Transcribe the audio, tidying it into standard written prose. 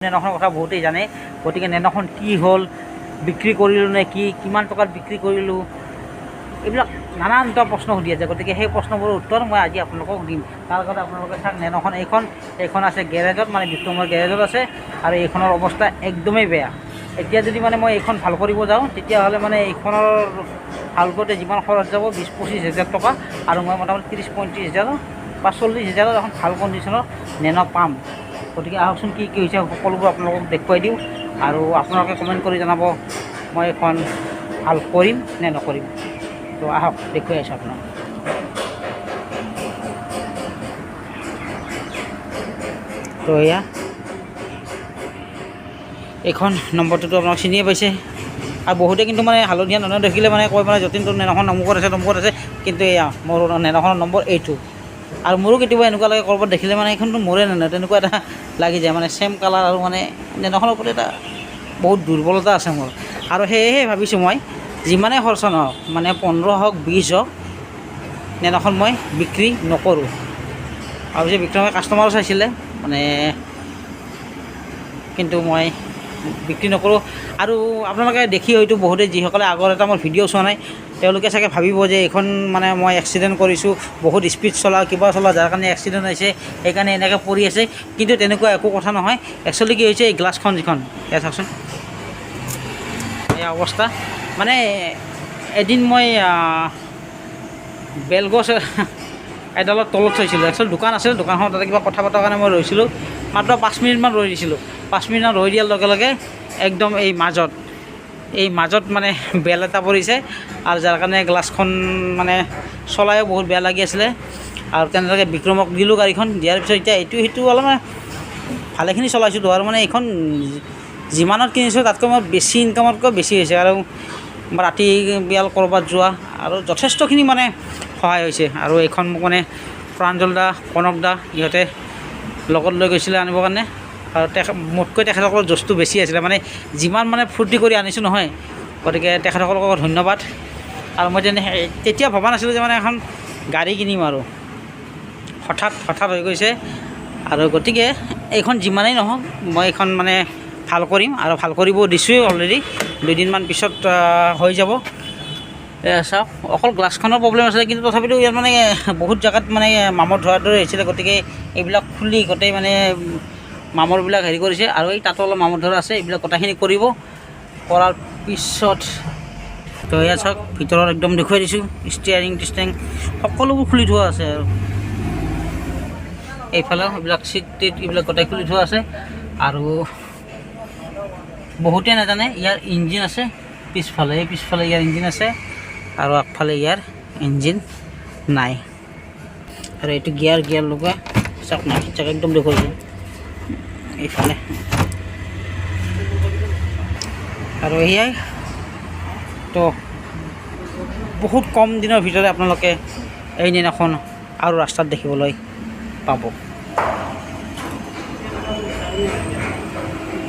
নেনখনৰ কথা বহুতেই জানে, গতিকে নেনখন কি হ'ল, বিক্ৰী কৰিলোঁ নে কি, কিমান টকাত বিক্ৰী কৰিলোঁ, এইবিলাক নানানটা প্ৰশ্ন সুধি আছে। গতিকে সেই প্ৰশ্নবোৰৰ উত্তৰ মই আজি আপোনালোকক দিম। তাৰ আগতে আপোনালোকে চাওক নেনখন এইখন আছে গেৰেজত, মানে বিক্ৰমৰ গেৰেজত আছে, আৰু এইখনৰ অৱস্থা একদমেই বেয়া। এতিয়া যদি মানে মই এইখন ভাল কৰিব যাওঁ, তেতিয়াহ'লে মানে এইখনৰ ভাল কৰোঁতে যিমান খৰচ যাব 20-25 হাজাৰ টকা, আৰু মই মোটামুটি 30-35 হাজাৰ বা 40 হাজাৰত এখন ভাল কণ্ডিশ্যনৰ নেন' পাম। গতিকে আহকচোন কি কি হৈছে সকলোবোৰ আপোনালোকক দেখুৱাই দিওঁ, আৰু আপোনালোকে কমেণ্ট কৰি জনাব মই এখন ভাল কৰিম নে নকৰিম। তো আহক দেখুৱাই আছোঁ আপোনাক। তো এয়া এইখন নম্বৰটোতো আপোনাক চিনিয়ে পাইছে, আৰু বহুতে কিন্তু মানে হালধীয়া নেন দেখিলে মানে কয় মানে যতীন তোৰ নেনখন অমুকত আছে, কিন্তু এয়া মোৰ নেনখনৰ নম্বৰ এইটো। আৰু মোৰো কেতিয়াবা এনেকুৱা লাগে ক'ৰবাত দেখিলে মানে এইখনতো মোৰে নেন, তেনেকুৱা এটা লাগি যায়, মানে ছেম কালাৰ, আৰু মানে নেনখনৰ প্ৰতি এটা বহুত দুৰ্বলতা আছে মোৰ। আৰু সেয়েহে ভাবিছোঁ মই যিমানেই খৰচ নহওক, মানে 15 হওক 20 হওক, নেনখন মই বিক্ৰী নকৰোঁ। আৰু যে বিক্ৰমে কাষ্টমাৰো চাইছিলে মানে, কিন্তু মই বিক্ৰী নকৰোঁ। আৰু আপোনালোকে দেখি হয়তো বহুতে যিসকলে আগৰ এটা মোৰ ভিডিঅ' চোৱা নাই, তেওঁলোকে চাগে ভাবিব যে এইখন মানে মই এক্সিডেণ্ট কৰিছোঁ, বহুত স্পীড চলা কিবা চলা, যাৰ কাৰণে এক্সিডেণ্ট হৈছে, সেইকাৰণে এনেকৈ পৰি আছে। কিন্তু তেনেকুৱা একো কথা নহয়। একচুৱেলি কি হৈছে, এই গ্লাছখন যিখন এয়া চাওকচোন, এই অৱস্থা। মানে এদিন মই বেলগছ এডালৰ তলত থৈছিলোঁ, একচুৱেলি দোকান আছিল, দোকানখনত তাতে কিবা কথা পতাৰ কাৰণে মই ৰৈছিলোঁ, মাত্ৰ 5 মিনিটমান ৰৈ দিছিলোঁ। 5 মিনিটমান ৰৈ দিয়াৰ লগে লগে একদম এই মাজত মানে বেল এটা পৰিছে, আৰু যাৰ কাৰণে গ্লাছখন মানে চলায়ো বহুত বেয়া লাগি আছিলে। আৰু তেনেকৈ বিক্ৰমক দিলোঁ গাড়ীখন, দিয়াৰ পিছত এতিয়া সেইটো অলপমান ভালেখিনি চলাইছোঁ। আৰু মানে এইখন যিমানত কিনিছোঁ তাতকৈ মই বেছি ইনকামতকৈ বেছি হৈছে, আৰু ৰাতি বিয়াল ক'ৰবাত যোৱা আৰু যথেষ্টখিনি মানে সহায় হৈছে। আৰু এইখন মোক মানে প্ৰাঞ্জল দা, কনক দা ইহঁতে লগত লৈ গৈছিলে আনিবৰ কাৰণে, আৰু মোতকৈ তেখেতসকলৰ জোচটো বেছি আছিলে, মানে যিমান মানে ফূৰ্তি কৰি আনিছোঁ নহয়। গতিকে তেখেতসকলক ধন্যবাদ। আৰু মই তেতিয়া ভবা নাছিলোঁ যে মানে এখন গাড়ী কিনিম, আৰু হঠাৎ হৈ গৈছে। আৰু গতিকে এইখন যিমানেই নহওক মই এইখন মানে ভাল কৰিম, আৰু ভাল কৰিব দিছোঁৱেই অলৰেডি, 2 দিনমান পিছত হৈ যাব। চাওক, অকল গ্লাছখনৰ প্ৰব্লেম আছিলে, কিন্তু তথাপিতো ইয়াত মানে বহুত জেগাত মানে মামৰ ধৰাৰ দৰে হৈছিলে। গতিকে এইবিলাক খুলি গোটেই মানে মামৰবিলাক হেৰি কৰিছে, আৰু এই তাতো অলপ মামৰ ধৰা আছে। এইবিলাক গোটেইখিনি কৰিব, কৰাৰ পিছত তো এয়া চাওক, ভিতৰত একদম দেখুৱাই দিছোঁ, ষ্টিয়াৰিং সকলোবোৰ খুলি থোৱা আছে। আৰু এইফালেও এইবিলাক চিট টিট এইবিলাক গোটেই খুলি থোৱা আছে। আৰু বহুতে নাজানে ইয়াৰ ইঞ্জিন আছে পিছফালে, ইয়াৰ ইঞ্জিন আছে, আৰু আগফালে ইয়াৰ ইঞ্জিন নাই। আৰু এইটো গিয়াৰ লগোৱা চাওক না, চাক একদম দেখুৱাইছোঁ এইফালে। আৰু এয়াই তো বহুত কম দিনৰ ভিতৰতে আপোনালোকে এই নেনখন আৰু ৰাস্তাত দেখিবলৈ পাব।